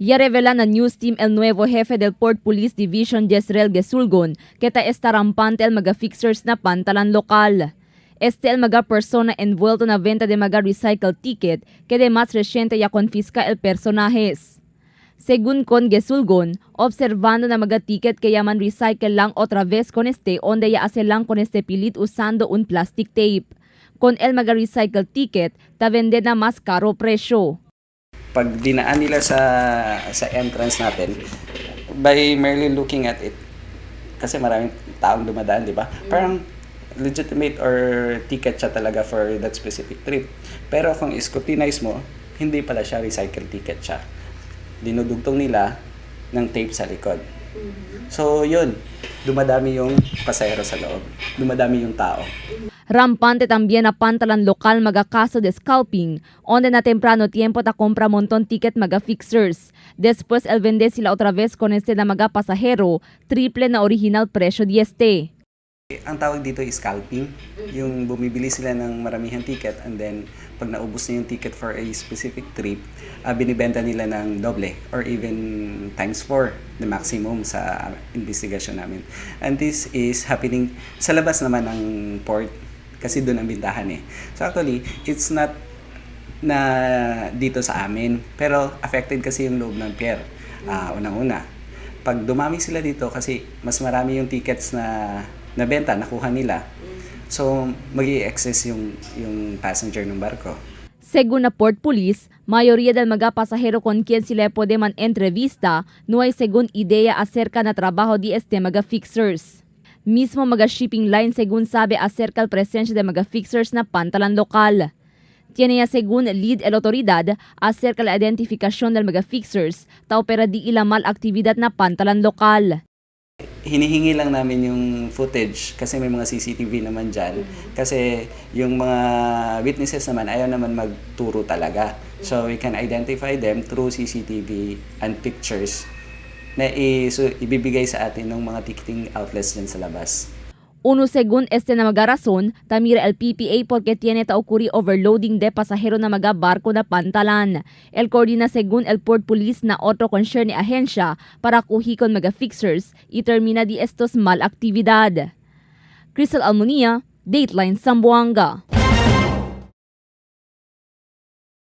Ya revela na News Team el nuevo jefe del Port Police Division Jezreel Gesulgon que ta está rampante el mga fixers na pantalan lokal. Este el mga persona envuelto na venta de mga recycle ticket que de más reciente ya confisca el personajes. Según con Gesulgon, observando na mga ticket que yaman recycle lang otra vez con este onde ya hace lang con este pilit usando un plastic tape. Con el mga recycle ticket, ta vende na mas caro presyo. Pag dinaan nila sa entrance natin, by merely looking at it, kasi maraming taong dumadaan, di ba? Parang legitimate or ticket siya talaga for that specific trip. Pero kung scrutinize mo, hindi pala siya recycle ticket siya. Dinudugtong nila ng tape sa likod. So yun, dumadami yung pasahero sa loob, dumadami yung tao. Rampante también na pantalan lokal mga kaso de scalping, onde na temprano tiempo ta compra montón ticket mga fixers. Después el vende sila otra vez con este na mga pasahero, triple na original presyo di este. Ang tawag dito is scalping, yung bumibili sila ng maramihang ticket and then pag naubos na yung ticket for a specific trip, binibenta nila ng doble or even times 4 the maximum sa investigation namin. And this is happening sa labas naman ng port kasi doon ang bintahan eh. So actually, it's not na dito sa amin, pero affected kasi yung loob ng pier. Unang-una, pag dumami sila dito kasi mas marami yung tickets na nabenta, nakuha nila. So, mag-i-excess yung passenger ng barko. Según na Port Police, mayoría del mga pasahero con quien sila puede man entrevista no hay según idea acerca na trabajo di este mga fixers. Mismo mga shipping line según sabe acerca al presensya de mga fixers na pantalan lokal. Tiene ya según lead el autoridad acerca la identificación del mga fixers, tao pera di ila mal aktividad na pantalan lokal. Hinihingi lang namin yung footage kasi may mga CCTV naman dyan. Kasi yung mga witnesses naman ayaw naman magturo talaga. So we can identify them through CCTV and pictures na ibibigay sa atin ng mga ticketing outlets dyan sa labas. Uno según este na mga rason, tamira el PPA porque tiene ta ocurri overloading de pasahero na mga barko na pantalan. El coordina según el Port Police na otro concerned ahensya para kuhi con mga fixers y termina di estos mal actividad. Crystal Almunia, Dateline Zamboanga.